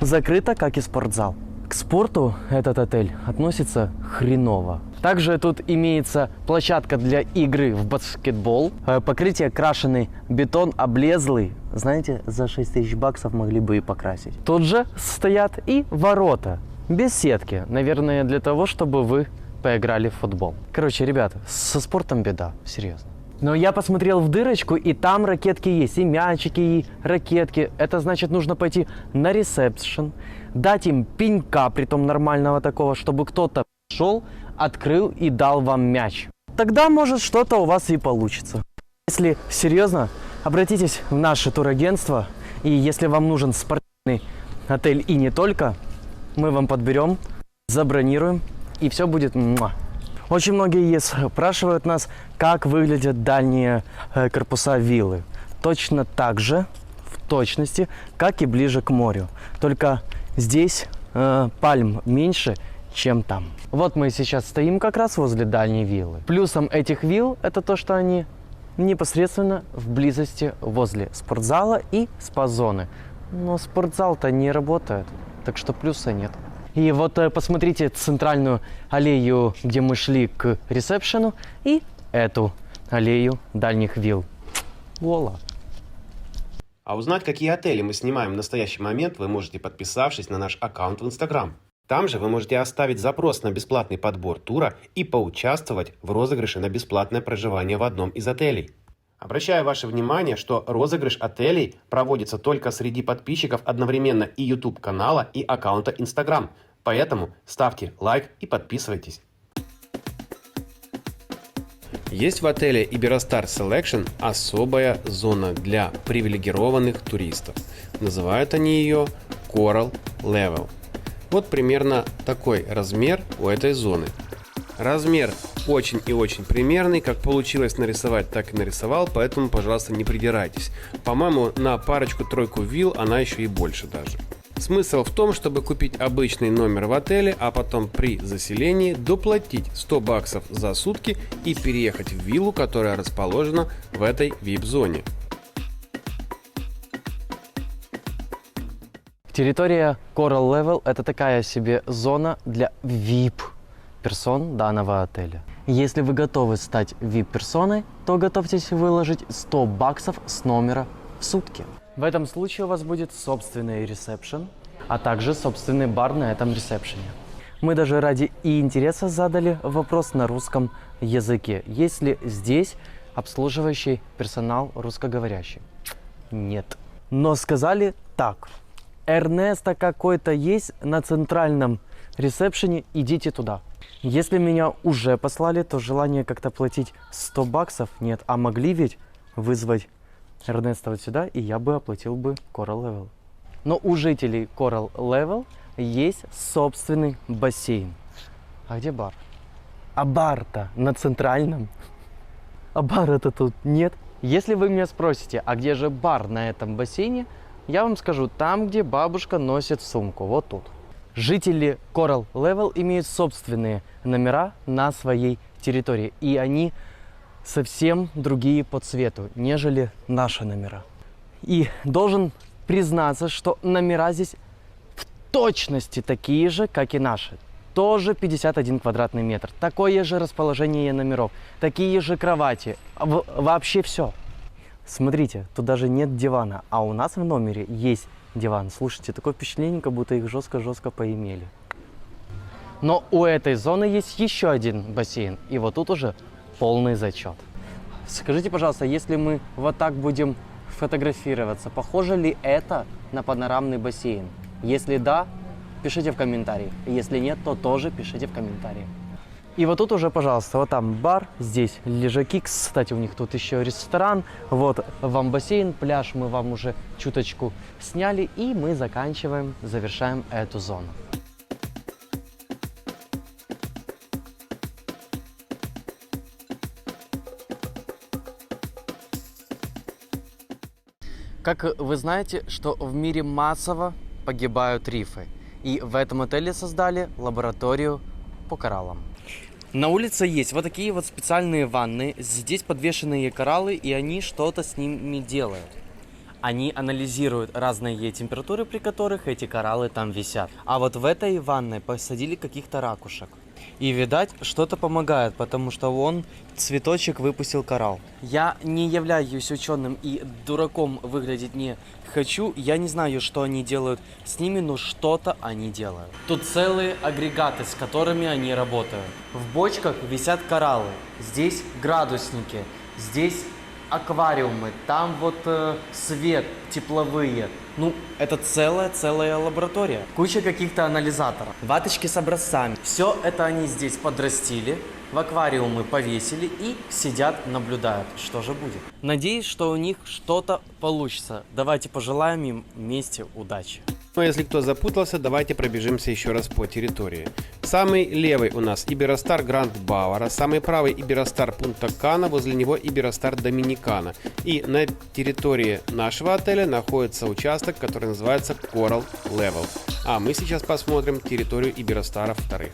S3: Закрыта, как и спортзал. К спорту этот отель относится хреново. Также тут имеется площадка для игры в баскетбол. Покрытие крашеный бетон облезлый. Знаете, за 6000 баксов могли бы и покрасить. Тут же стоят и ворота. Без сетки. Наверное, для того, чтобы вы поиграли в футбол. Короче, ребята, со спортом беда, серьезно. Но я посмотрел в дырочку, и там ракетки есть, и мячики, и ракетки. Это значит, нужно пойти на ресепшн, дать им пенька, притом нормального такого, чтобы кто-то шел, открыл и дал вам мяч. Тогда, может, что-то у вас и получится. Если серьезно, обратитесь в наше турагентство, и если вам нужен спортивный отель и не только, мы вам подберем, забронируем, и все будет муа. Очень многие спрашивают нас, как выглядят дальние корпуса виллы. Точно так же, в точности, как и ближе к морю. Только здесь пальм меньше, чем там. Вот мы сейчас стоим как раз возле дальней виллы. Плюсом этих вилл это то, что они непосредственно в близости возле спортзала и спа-зоны. Но спортзал-то не работает, так что плюса нет. И вот посмотрите центральную аллею, где мы шли к ресепшену, и эту аллею дальних вилл. Вола.
S1: А узнать, какие отели мы снимаем в настоящий момент, вы можете, подписавшись на наш аккаунт в Instagram. Там же вы можете оставить запрос на бесплатный подбор тура и поучаствовать в розыгрыше на бесплатное проживание в одном из отелей. Обращаю ваше внимание, что розыгрыш отелей проводится только среди подписчиков одновременно и YouTube-канала, и аккаунта Instagram. Поэтому ставьте лайк и подписывайтесь. Есть в отеле Iberostar Selection особая зона для привилегированных туристов. Называют они ее Coral Level. Вот примерно такой размер у этой зоны. Размер очень и очень примерный, как получилось нарисовать, так и нарисовал, поэтому, пожалуйста, не придирайтесь. По-моему, на парочку-тройку вилл она еще и больше даже. Смысл в том, чтобы купить обычный номер в отеле, а потом при заселении доплатить 100 баксов за сутки и переехать в виллу, которая расположена в этой VIP-зоне.
S3: Территория Coral Level это такая себе зона для VIP персон данного отеля. Если вы готовы стать VIP-персоной, то готовьтесь выложить 100 баксов с номера в сутки. В этом случае у вас будет собственный ресепшн, а также собственный бар на этом ресепшене. Мы даже ради и интереса задали вопрос на русском языке. Есть ли здесь обслуживающий персонал русскоговорящий? Нет. Но сказали так. Эрнесто какой-то есть на центральном ресепшене, идите туда. Если меня уже послали, то желания как-то платить 100 баксов нет. А могли ведь вызвать Эрнесто вот сюда, и я бы оплатил бы Coral Level. Но у жителей Coral Level есть собственный бассейн. А где бар? А бар-то на центральном. А бара-то тут нет. Если вы меня спросите, а где же бар на этом бассейне, я вам скажу, там, где бабушка носит сумку, вот тут. Жители Coral Level имеют собственные номера на своей территории, и они совсем другие по цвету, нежели наши номера. И должен признаться, что номера здесь в точности такие же, как и наши. Тоже 51 квадратный метр, такое же расположение номеров, такие же кровати, вообще все. Смотрите, тут даже нет дивана, а у нас в номере есть диван. Слушайте, такое впечатление, как будто их жестко-жестко поимели. Но у этой зоны есть еще один бассейн, и вот тут уже полный зачет. Скажите, пожалуйста, если мы вот так будем фотографироваться, похоже ли это на панорамный бассейн? Если да, пишите в комментарии. Если нет, то тоже пишите в комментарии. И вот тут уже, пожалуйста, вот там бар, здесь лежаки, кстати, у них тут еще ресторан, вот вам бассейн, пляж мы вам уже чуточку сняли, и мы заканчиваем, завершаем эту зону. Как вы знаете, что в мире массово погибают рифы, и в этом отеле создали лабораторию по кораллам. На улице есть вот такие вот специальные ванны, здесь подвешенные кораллы, и они что-то с ними делают. Они анализируют разные температуры, при которых эти кораллы там висят. А вот в этой ванной посадили каких-то ракушек. И, видать, что-то помогает, потому что он цветочек выпустил коралл. Я не являюсь ученым и дураком выглядеть не хочу. Я не знаю, что они делают с ними, но что-то они делают. Тут целые агрегаты, с которыми они работают. В бочках висят кораллы. Здесь градусники. Здесь аквариумы. Там вот свет, тепловые. Ну, это целая лаборатория. Куча каких-то анализаторов. Ваточки с образцами. Все это они здесь подрастили, в аквариумы повесили и сидят, наблюдают, что же будет. Надеюсь, что у них что-то получится. Давайте пожелаем им вместе удачи.
S1: Но если кто запутался, давайте пробежимся еще раз по территории. Самый левый у нас Иберостар Гранд Бавара, самый правый Иберостар Пунта Кана, возле него Иберостар Доминикана. И на территории нашего отеля находится участок, который называется Coral Level. А мы сейчас посмотрим территорию Иберостаров вторых.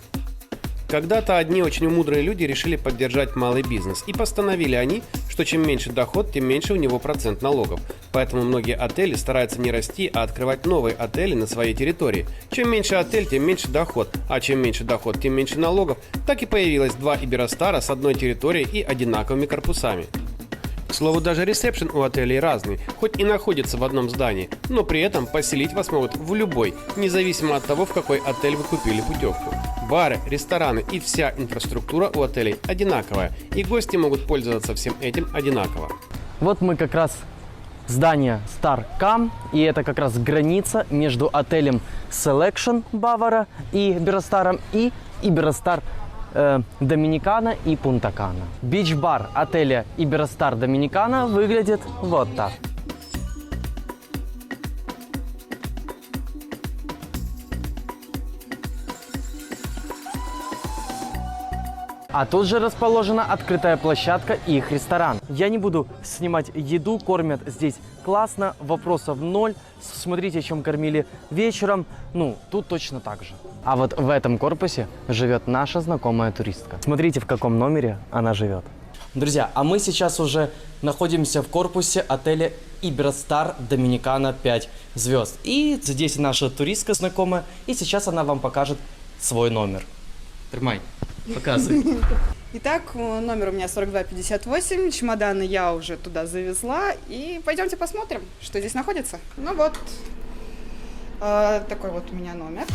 S1: Когда-то одни очень мудрые люди решили поддержать малый бизнес, и постановили они, что чем меньше доход, тем меньше у него процент налогов. Поэтому многие отели стараются не расти, а открывать новые отели на своей территории. Чем меньше отель, тем меньше доход, а чем меньше доход, тем меньше налогов. Так и появилось два Иберостара с одной территорией и одинаковыми корпусами. К слову, даже ресепшн у отелей разный, хоть и находится в одном здании, но при этом поселить вас могут в любой, независимо от того, в какой отель вы купили путевку. Бары, рестораны и вся инфраструктура у отелей одинаковая, и гости могут пользоваться всем этим одинаково.
S3: Вот мы как раз здание Star Cam, и это как раз граница между отелем Selection Бавара и Иберостаром и Иберостар Доминикана и Пунта Кана. Бич-бар отеля Иберостар Доминикана выглядит вот так. А тут же расположена открытая площадка и их ресторан. Я не буду снимать еду, кормят здесь классно, вопросов ноль. Смотрите, чем кормили вечером. Ну, тут точно так же. А вот в этом корпусе живет наша знакомая туристка. Смотрите, в каком номере она живет. Друзья, а мы сейчас уже находимся в корпусе отеля Иберостар Доминикана 5 звезд. И здесь наша туристка знакомая, и сейчас она вам покажет свой номер. Тримай, показывай.
S8: Итак, номер у меня 4258, чемоданы я уже туда завезла, и пойдемте посмотрим, что здесь находится. Ну вот, такой вот у меня номер.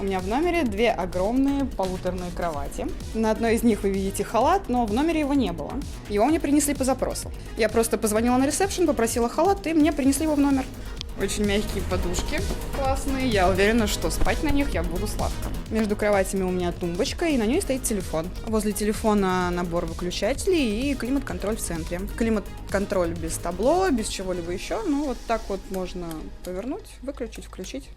S8: У меня в номере две огромные полуторные кровати. На одной из них вы видите халат, но в номере его не было. Его мне принесли по запросу. Я просто позвонила на ресепшн, попросила халат, и мне принесли его в номер. Очень мягкие подушки, классные. Я уверена, что спать на них я буду сладко. Между кроватями у меня тумбочка, и на ней стоит телефон. Возле телефона набор выключателей и климат-контроль в центре. Климат-контроль без табло, без чего-либо еще. Ну, вот так вот можно повернуть, выключить, включить.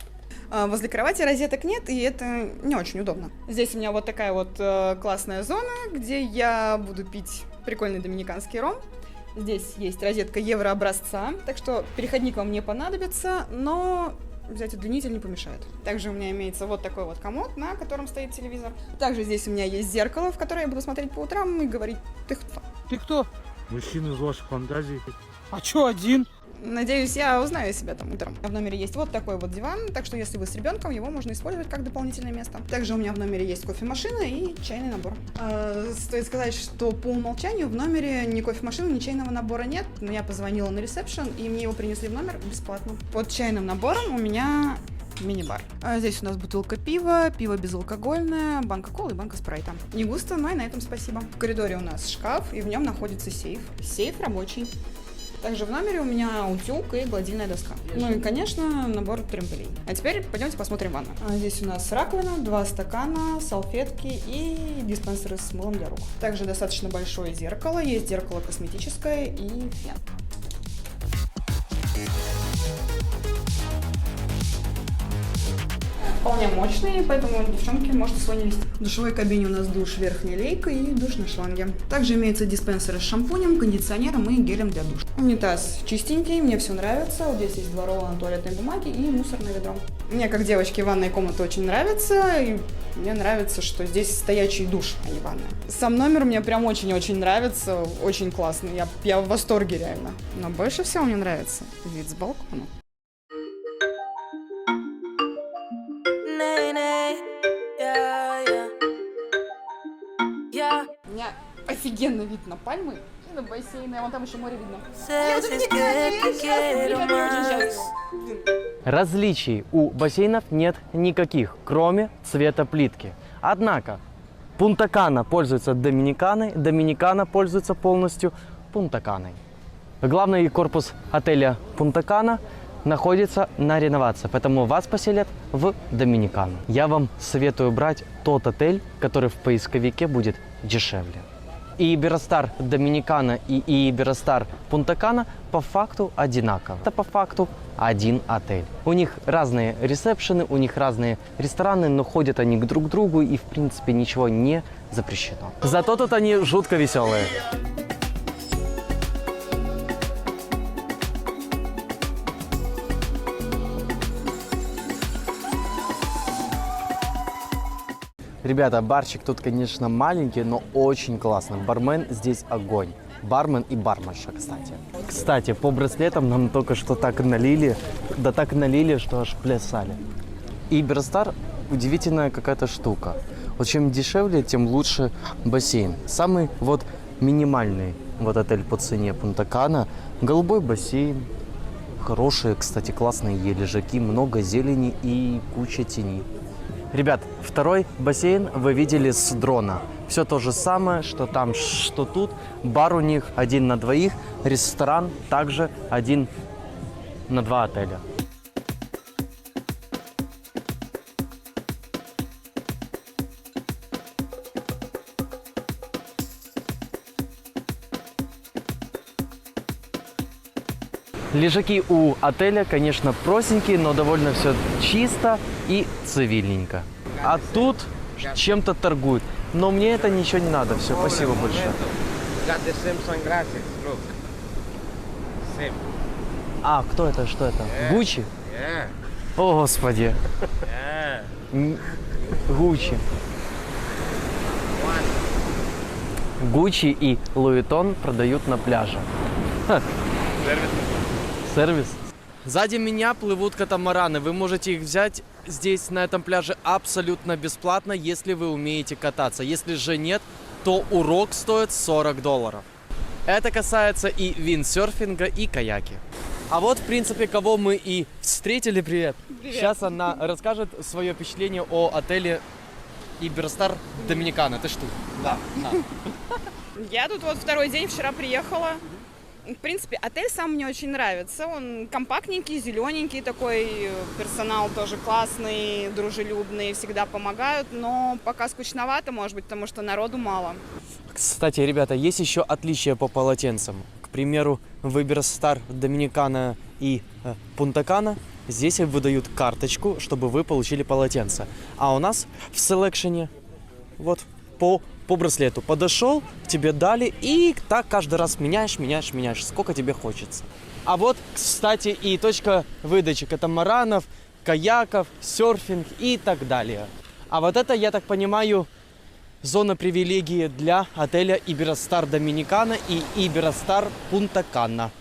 S8: Возле кровати розеток нет, и это не очень удобно. Здесь у меня вот такая вот классная зона, где я буду пить прикольный доминиканский ром. Здесь есть розетка еврообразца, так что переходник вам не понадобится, но взять удлинитель не помешает. Также у меня имеется вот такой вот комод, на котором стоит телевизор. Также здесь у меня есть зеркало, в которое я буду смотреть по утрам и говорить: «Ты кто?»
S9: Ты кто? Мужчина из вашей фантазии. А чё один?
S8: Надеюсь, я узнаю себя там утром. В номере есть вот такой вот диван, так что если вы с ребенком, его можно использовать как дополнительное место. Также у меня в номере есть кофемашина и чайный набор. Стоит сказать, что по умолчанию в номере ни кофемашины, ни чайного набора нет, но я позвонила на ресепшн, и мне его принесли в номер бесплатно. Под чайным набором у меня мини-бар. Здесь у нас бутылка пива, пиво безалкогольное, банка колы и банка спрайта. Не густо, но и на этом спасибо. В коридоре у нас шкаф, и в нем находится сейф. Сейф рабочий. Также в номере у меня утюг и гладильная доска. Ну и, конечно, набор трамполей. А теперь пойдемте посмотрим ванну. Здесь у нас раковина, 2 стакана, салфетки и диспенсеры с мылом для рук. Также достаточно большое зеркало, есть зеркало косметическое и фен. Вполне мощные, поэтому, девчонки, можете свой не вести. В душевой кабине у нас душ верхней лейкой и душ на шланге. Также имеются диспенсеры с шампунем, кондиционером и гелем для душа. Унитаз чистенький, мне все нравится. Вот здесь есть 2 ролла туалетной бумаги и мусорное ведро. Мне, как девочке, ванная комната очень нравится. И мне нравится, что здесь стоячий душ, а не ванная. Сам номер мне прям очень-очень нравится. Очень классный. Я в восторге реально. Но больше всего мне нравится вид с балкона. У меня офигенный вид на пальмы и на бассейн, а вон там еще море видно.
S3: Различий у бассейнов нет никаких, кроме цвета плитки. Однако Пунта-Кана пользуется Доминиканой, Доминикана пользуется полностью Пунта-Каной. Главный корпус отеля Пунта-Кана находится на реновации, поэтому вас поселят в Доминикану. Я вам советую брать тот отель, который в поисковике будет дешевле. И Iberostar Доминикана и Iberostar Пунта-Кана по факту одинаковы. Это по факту один отель. У них разные ресепшены, у них разные рестораны, но ходят они друг к другу и в принципе ничего не запрещено. Зато тут они жутко веселые. Ребята, барчик тут, конечно, маленький, но очень классный. Бармен здесь огонь. Бармен и барменша, кстати. Кстати, по браслетам нам только что так налили, да так налили, что аж плясали. И Iberostar удивительная какая-то штука. Вот чем дешевле, тем лучше бассейн. Самый вот минимальный вот отель по цене Пунта-Кана. Голубой бассейн, хорошие, кстати, классные лежаки, много зелени и куча тени. Ребят, второй бассейн вы видели с дрона. Все то же самое, что там, что тут. Бар у них 1 на 2, ресторан также 1 на 2 отеля. Лежаки у отеля, конечно, простенькие, но довольно все чисто и цивильненько. А тут чем-то торгуют. Но мне это ничего не надо. Все, спасибо большое. А, кто это? Что это? Гуччи? О, Господи. Гуччи. Гуччи и Луи Виттон продают на пляже. Сервис. Сзади меня плывут катамараны. Вы можете их взять здесь, на этом пляже, абсолютно бесплатно, если вы умеете кататься. Если же нет, то урок стоит $40. Это касается и виндсерфинга, и каяки. А вот, в принципе, кого мы и встретили. Привет. Привет. Сейчас она расскажет свое впечатление о отеле Iberostar Доминикана. Ты что? Да.
S8: Я тут вот второй день, вчера приехала. В принципе, отель сам мне очень нравится. Он компактненький, зелененький такой, персонал тоже классный, дружелюбный, всегда помогают, но пока скучновато, может быть, потому что народу мало.
S3: Кстати, ребята, есть еще отличия по полотенцам. К примеру, в Iberostar Доминикана и Пунта-Кана здесь выдают карточку, чтобы вы получили полотенце. А у нас в селекшене вот по браслету подошел, тебе дали, и так каждый раз меняешь, сколько тебе хочется. А вот, кстати, и точка выдачи катамаранов, каяков, серфинг и так далее. А вот это, я так понимаю, зона привилегии для отеля Iberostar Доминикана и Iberostar Пунта-Кана.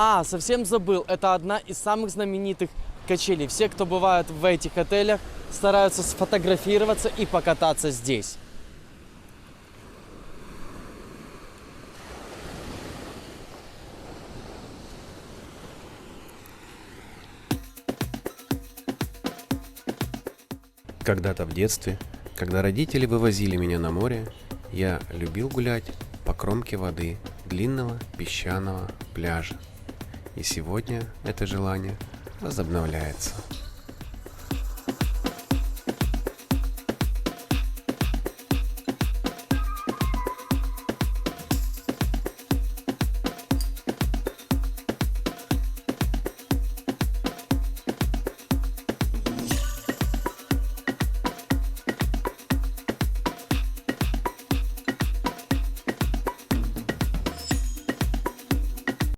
S3: А, совсем забыл, это одна из самых знаменитых качелей. Все, кто бывает в этих отелях, стараются сфотографироваться и покататься здесь.
S1: Когда-то в детстве, когда родители вывозили меня на море, я любил гулять по кромке воды длинного песчаного пляжа. И сегодня это желание возобновляется.